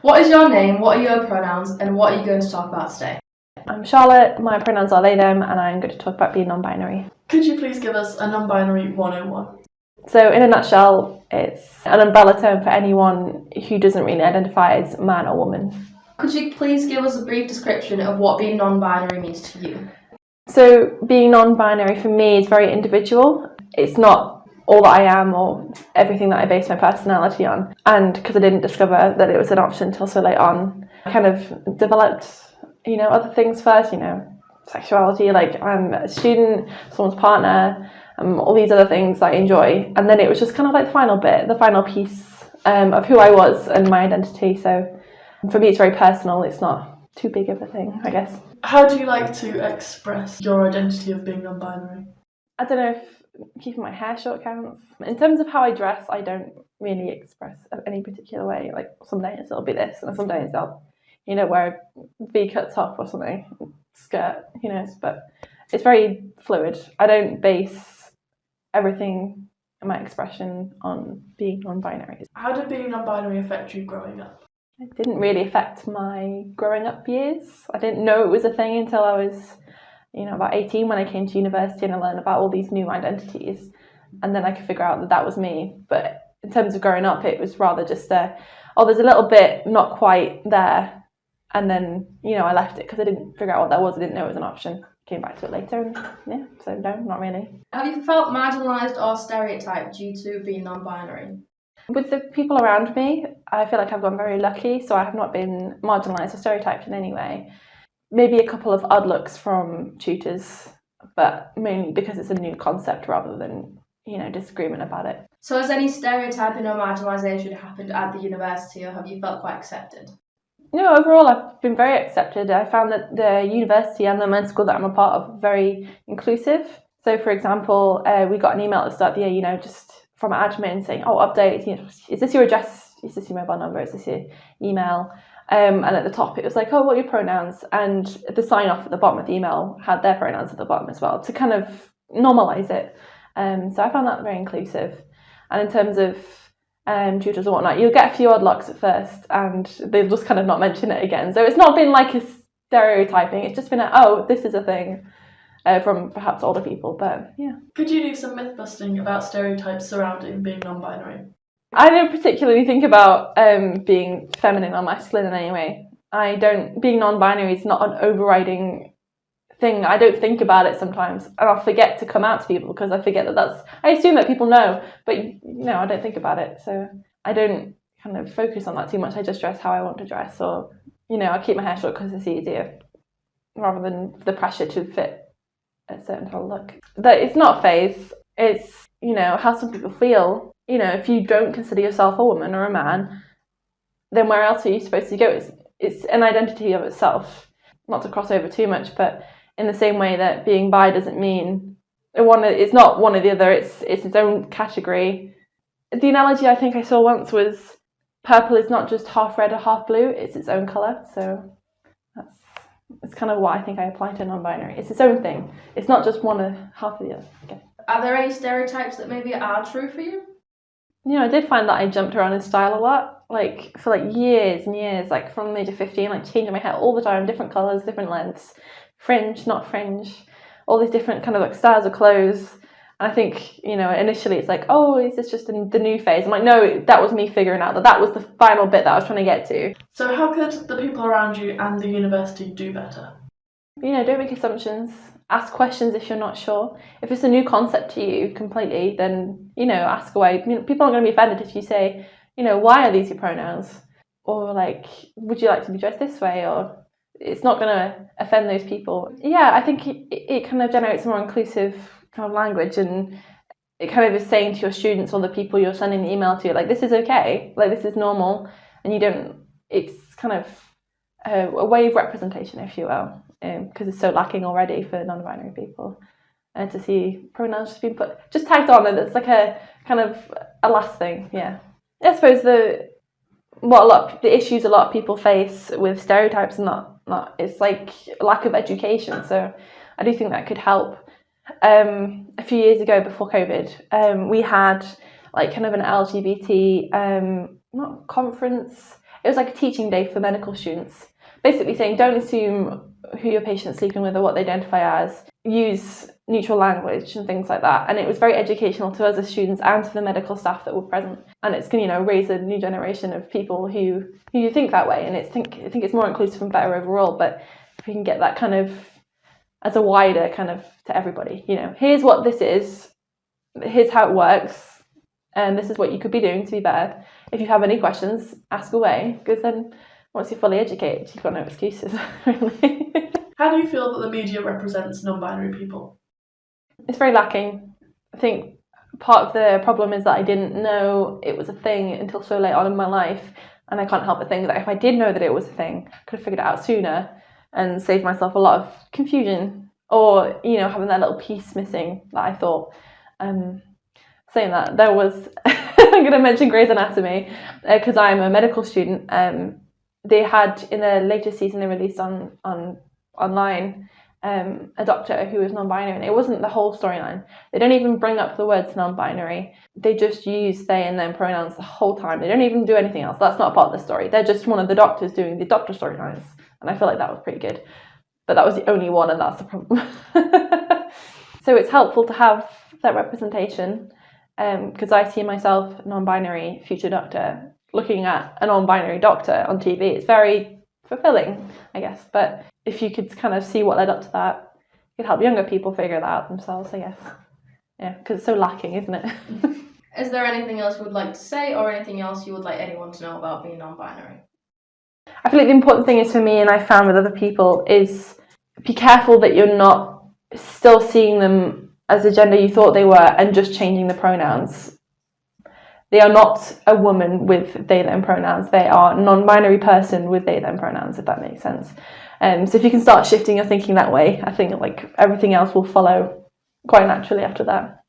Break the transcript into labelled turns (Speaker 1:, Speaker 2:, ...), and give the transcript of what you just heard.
Speaker 1: What is your name, what are your pronouns, and what are you going to talk about today?
Speaker 2: I'm Charlotte, my pronouns are they, them, and I'm going to talk about being non-binary.
Speaker 3: Could you please give us a non-binary 101?
Speaker 2: So in a nutshell, it's an umbrella term for anyone who doesn't really identify as man or woman.
Speaker 1: Could you please give us a brief description of what being non-binary means to you?
Speaker 2: So being non-binary for me is very individual. It's not all that I am or everything that I base my personality on. And because I didn't discover that it was an option until so late on, I kind of developed, other things first, sexuality, like I'm a student, someone's partner, all these other things that I enjoy. And then it was just kind of like the final piece of who I was and my identity. So for me, it's very personal. It's not too big of a thing, I guess.
Speaker 3: How do you like to express your identity of being non-binary?
Speaker 2: I don't know if keeping my hair short counts. In terms of how I dress, I don't really express any particular way. Like some days it'll be this, and some days I'll, wear a V-cut top or something, skirt, but it's very fluid. I don't base everything in my expression on being non-binary.
Speaker 3: How did being non-binary affect you growing up?
Speaker 2: It didn't really affect my growing up years. I didn't know it was a thing until I was, about 18 when I came to university and I learned about all these new identities. And then I could figure out that was me. But in terms of growing up, it was rather just there's a little bit not quite there. And then, I left it because I didn't figure out what that was. I didn't know it was an option. Came back to it later and so no, not really.
Speaker 1: Have you felt marginalised or stereotyped due to being non-binary?
Speaker 2: With the people around me, I feel like I've gotten very lucky, so I have not been marginalised or stereotyped in any way. Maybe a couple of odd looks from tutors, but mainly because it's a new concept rather than, disagreement about it.
Speaker 1: So has any stereotyping or marginalisation happened at the university, or have you felt quite accepted?
Speaker 2: No, overall I've been very accepted. I found that the university and the men's school that I'm a part of are very inclusive. So for example, we got an email at the start of the year, just from admin saying, update, is this your address? Is this your mobile number? Is this your email? And at the top it was like, what are your pronouns? And the sign off at the bottom of the email had their pronouns at the bottom as well to kind of normalise it. So I found that very inclusive. And in terms of tutors and whatnot, you'll get a few odd locks at first and they'll just kind of not mention it again. So it's not been like a stereotyping, it's just been this is a thing. From perhaps older people, but yeah.
Speaker 3: Could you do some myth busting about stereotypes surrounding being non-binary?
Speaker 2: I don't particularly think about being feminine or masculine in any way. Being non-binary is not an overriding thing. I don't think about it sometimes, and I'll forget to come out to people because I forget I assume that people know, but I don't think about it. So I don't kind of focus on that too much. I just dress how I want to dress, or I keep my hair short because it's easier, rather than the pressure to fit a certain type of look. That it's not a phase, it's how some people feel. If you don't consider yourself a woman or a man, then where else are you supposed to go? It's an identity of itself. Not to cross over too much, but in the same way that being bi doesn't mean it's not one or the other, it's its own category. The analogy I think I saw once was purple is not just half red or half blue, it's its own colour. So it's kind of what I think I apply to non-binary. It's its own thing. It's not just one or half of the other. Okay.
Speaker 1: Are there any stereotypes that maybe are true for you?
Speaker 2: I did find that I jumped around in style a lot, for years and years, from the age of 15, changing my hair all the time, different colours, different lengths, fringe, not fringe, all these different kind of styles of clothes. And I think, initially it's is this just the new phase? I'm like, no, that was me figuring out that was the final bit that I was trying to get to.
Speaker 3: So how could the people around you and the university do better?
Speaker 2: Don't make assumptions. Ask questions if you're not sure. If it's a new concept to you completely, then, ask away. People aren't going to be offended if you say, why are these your pronouns? Or would you like to be dressed this way? Or it's not going to offend those people. Yeah, I think it kind of generates a more inclusive kind of language, and it kind of is saying to your students or the people you're sending the email to, this is okay, this is normal, and it's kind of a way of representation, if you will, because it's so lacking already for non-binary people. And to see pronouns just being tagged on, and it's a kind of a last thing. Yeah, I suppose the issues a lot of people face with stereotypes and not it's lack of education. So I do think that could help. A few years ago, before COVID, we had kind of an LGBT not conference, it was like a teaching day for medical students, basically saying don't assume who your patient's sleeping with or what they identify as, use neutral language and things like that. And it was very educational to us as students and to the medical staff that were present, and it's going to raise a new generation of people who think that way. And I think it's more inclusive and better overall. But if we can get that kind of as a wider kind of to everybody, here's what this is, here's how it works, and this is what you could be doing to be better. If you have any questions, ask away, because then once you're fully educated, you've got no excuses, really.
Speaker 3: How do you feel that the media represents non-binary people?
Speaker 2: It's very lacking. I think part of the problem is that I didn't know it was a thing until so late on in my life, and I can't help but think that if I did know that it was a thing, I could have figured it out sooner and saved myself a lot of confusion, or having that little piece missing that I thought. Saying that, there was I'm going to mention Grey's Anatomy because I'm a medical student. They had in the latest season they released online a doctor who was non-binary, and it wasn't the whole storyline. They don't even bring up the words non-binary. They just use they and them pronouns the whole time. They don't even do anything else. That's not part of the story. They're just one of the doctors doing the doctor storylines, and I feel like that was pretty good. But that was the only one, and that's the problem. So it's helpful to have that representation, because I see myself, non-binary future doctor, looking at a non-binary doctor on TV. It's very fulfilling, I guess. But if you could kind of see what led up to that, it could help younger people figure that out themselves, I guess. Yeah, because it's so lacking, isn't it?
Speaker 1: Is there anything else you would like to say, or anything else you would like anyone to know about being non-binary?
Speaker 2: I feel like the important thing is for me, and I found with other people, is be careful that you're not still seeing them as the gender you thought they were and just changing the pronouns. They are not a woman with they them pronouns. They are a non-binary person with they them pronouns, if that makes sense. So if you can start shifting your thinking that way, I think like everything else will follow quite naturally after that.